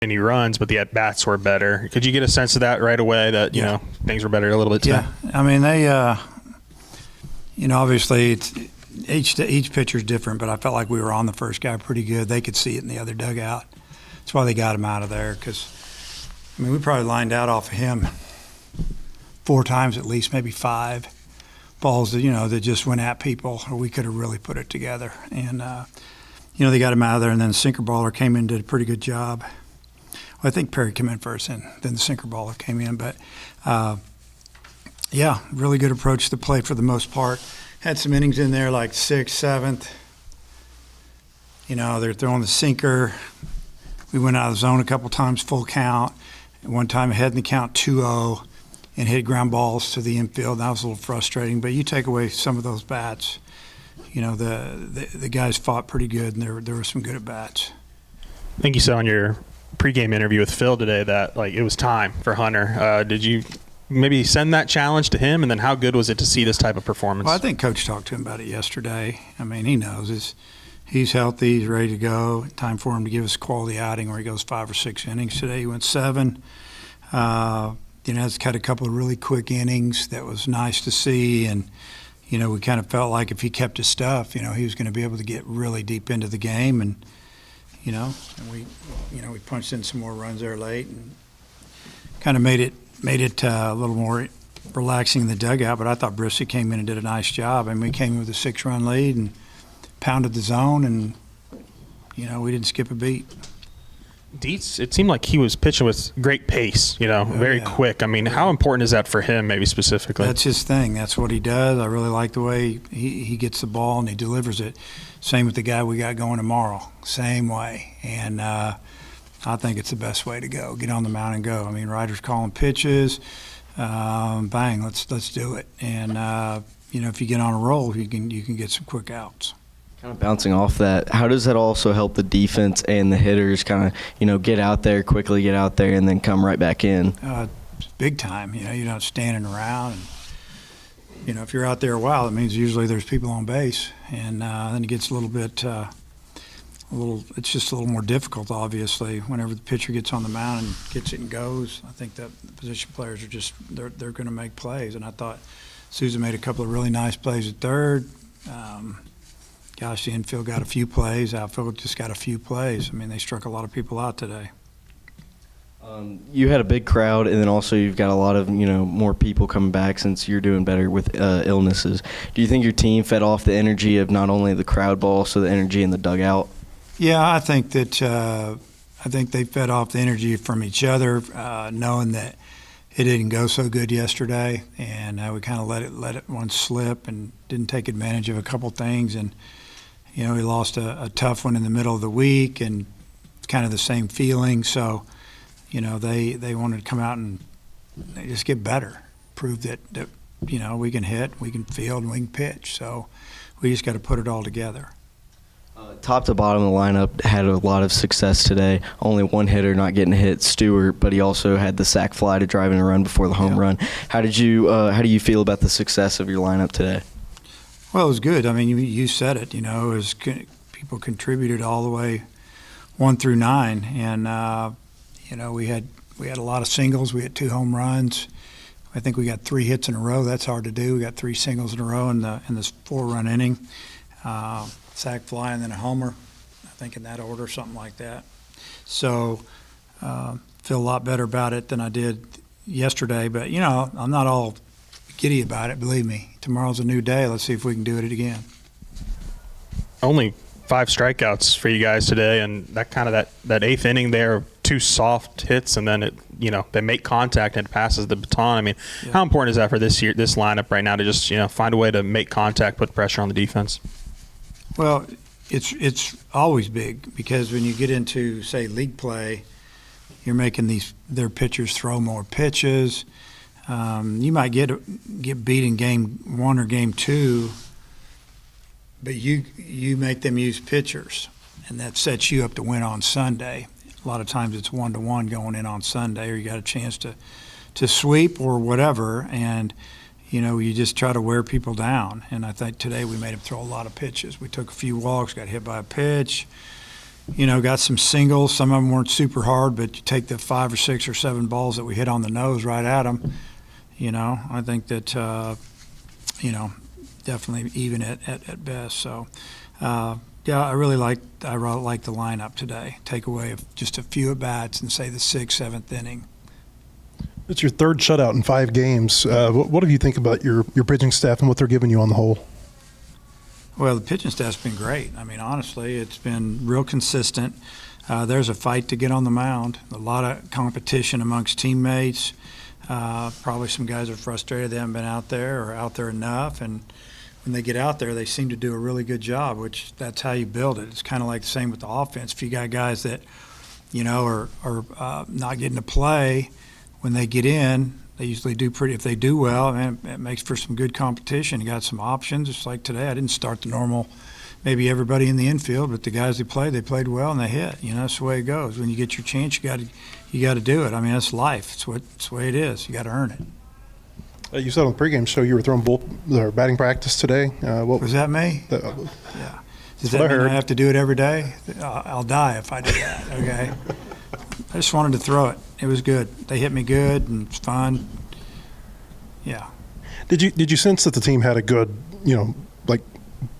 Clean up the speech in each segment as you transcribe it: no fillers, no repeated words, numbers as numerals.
any runs, but the at-bats were better. Could you get a sense of that right away, that, you know, things were better a little bit today? Yeah. I mean, they, obviously each pitcher's different, but I felt like we were on the first guy pretty good. They could see it in the other dugout. That's why they got him out of there, because, I mean, we probably lined out off of him 4 times at least, maybe 5 balls that, that just went at people, or we could have really put it together. And, they got him out of there, and then the sinker baller came in and did a pretty good job. Well, I think Perry came in first, and then the sinker baller came in. But, really good approach to the plate for the most part. Had some innings in there like 6th, 7th. They're throwing the sinker. We went out of the zone a couple times, full count. One time ahead in the count 2-0 and hit ground balls to the infield. That was a little frustrating. But you take away some of those bats, the guys fought pretty good, and there were some good at-bats. I think you said on your pregame interview with Phil today that, like, it was time for Hunter. Did you maybe send that challenge to him, and then how good was it to see this type of performance? Well, I think Coach talked to him about it yesterday. I mean, he knows he's healthy, he's ready to go. Time for him to give us a quality outing where he goes 5 or 6 innings today. He went 7. Has had a couple of really quick innings that was nice to see, and we kind of felt like if he kept his stuff, he was going to be able to get really deep into the game, and we punched in some more runs there late and kind of made it a little more relaxing in the dugout. But I thought Brissy came in and did a nice job. I mean, we came with a 6-run lead and pounded the zone, and we didn't skip a beat. Dietz, it seemed like he was pitching with great pace, very quick. I mean, how important is that for him, maybe specifically? That's his thing. That's what he does. I really like the way he gets the ball and he delivers it. Same with the guy we got going tomorrow. Same way. And I think it's the best way to go. Get on the mound and go. I mean, Ryder's calling pitches. Bang, let's do it. And, if you get on a roll, you can get some quick outs. Kind of bouncing off that, how does that also help the defense and the hitters kind of, get out there, quickly get out there, and then come right back in? Big time. You're not standing around. And, if you're out there a while, it means usually there's people on base. And then it gets a little bit it's just a little more difficult, obviously, whenever the pitcher gets on the mound and gets it and goes. I think that the position players are just they're going to make plays. And I thought Susan made a couple of really nice plays at third. The infield got a few plays. Outfield just got a few plays. I mean, they struck a lot of people out today. You had a big crowd, and then also you've got a lot of, more people coming back since you're doing better with illnesses. Do you think your team fed off the energy of not only the crowd, but also the energy in the dugout? Yeah, I think that they fed off the energy from each other, knowing that it didn't go so good yesterday, and we kind of let it one slip and didn't take advantage of a couple things. And we lost a tough one in the middle of the week, and it's kind of the same feeling. So, they wanted to come out and just get better, prove that we can hit, we can field, and we can pitch. So we just got to put it all together. Top to bottom of the lineup had a lot of success today. Only one hitter not getting a hit, Stewart, but he also had the sac fly to drive in a run before the home run. How do you feel about the success of your lineup today? Well, it was good. I mean, you said it. People contributed all the way 1 through 9, and we had a lot of singles. We had 2 home runs. I think we got 3 hits in a row. That's hard to do. We got 3 singles in a row in this 4-run inning. Sac fly and then a homer, I think in that order, something like that. So feel a lot better about it than I did yesterday. But, I'm not all giddy about it, believe me. Tomorrow's a new day. Let's see if we can do it again. Only 5 strikeouts for you guys today, and that kind of that 8th inning there, 2 soft hits, and then they make contact and it passes the baton. I mean, How important is that for this lineup right now to just find a way to make contact, put pressure on the defense? Well, it's always big, because when you get into, say, league play, you're making their pitchers throw more pitches. You might get beat in game 1 or game 2, but you make them use pitchers, and that sets you up to win on Sunday. A lot of times it's 1-1 going in on Sunday, or you got a chance to sweep or whatever, and you just try to wear people down. And I think today we made them throw a lot of pitches. We took a few walks, got hit by a pitch, got some singles. Some of them weren't super hard, but you take the 5 or 6 or 7 balls that we hit on the nose right at them. I think that, definitely even at best. So, yeah, I really like the lineup today. Take away just a few at bats and say the 6th, 7th inning. It's your third shutout in 5 games. What do you think about your pitching staff and what they're giving you on the whole? Well, the pitching staff's been great. I mean, honestly, it's been real consistent. There's a fight to get on the mound, a lot of competition amongst teammates. Probably some guys are frustrated they haven't been out there or out there enough. And when they get out there, they seem to do a really good job, which that's how you build it. It's kind of like the same with the offense. If you got guys that, are not getting to play, when they get in, they usually do pretty. If they do well, man, it makes for some good competition. You got some options. Just like today, I didn't start the normal, maybe everybody in the infield, but the guys they played well and they hit. That's the way it goes. When you get your chance, you got to do it. I mean, that's life. It's the way it is. You got to earn it. You said on the pregame show you were throwing batting practice today. What was that? Me? Yeah. Does that mean I have to do it every day? I'll die if I do that. Okay. I just wanted to throw it. It was good. They hit me good, and it's fun. Yeah. Did you sense that the team had a good,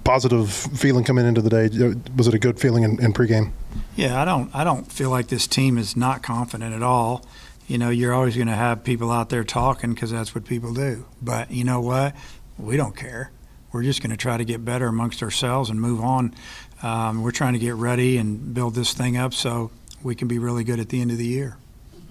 positive feeling coming into the day? Was it a good feeling in pregame? Yeah, I don't feel like this team is not confident at all. You're always going to have people out there talking because that's what people do. But you know what? We don't care. We're just going to try to get better amongst ourselves and move on. We're trying to get ready and build this thing up so we can be really good at the end of the year.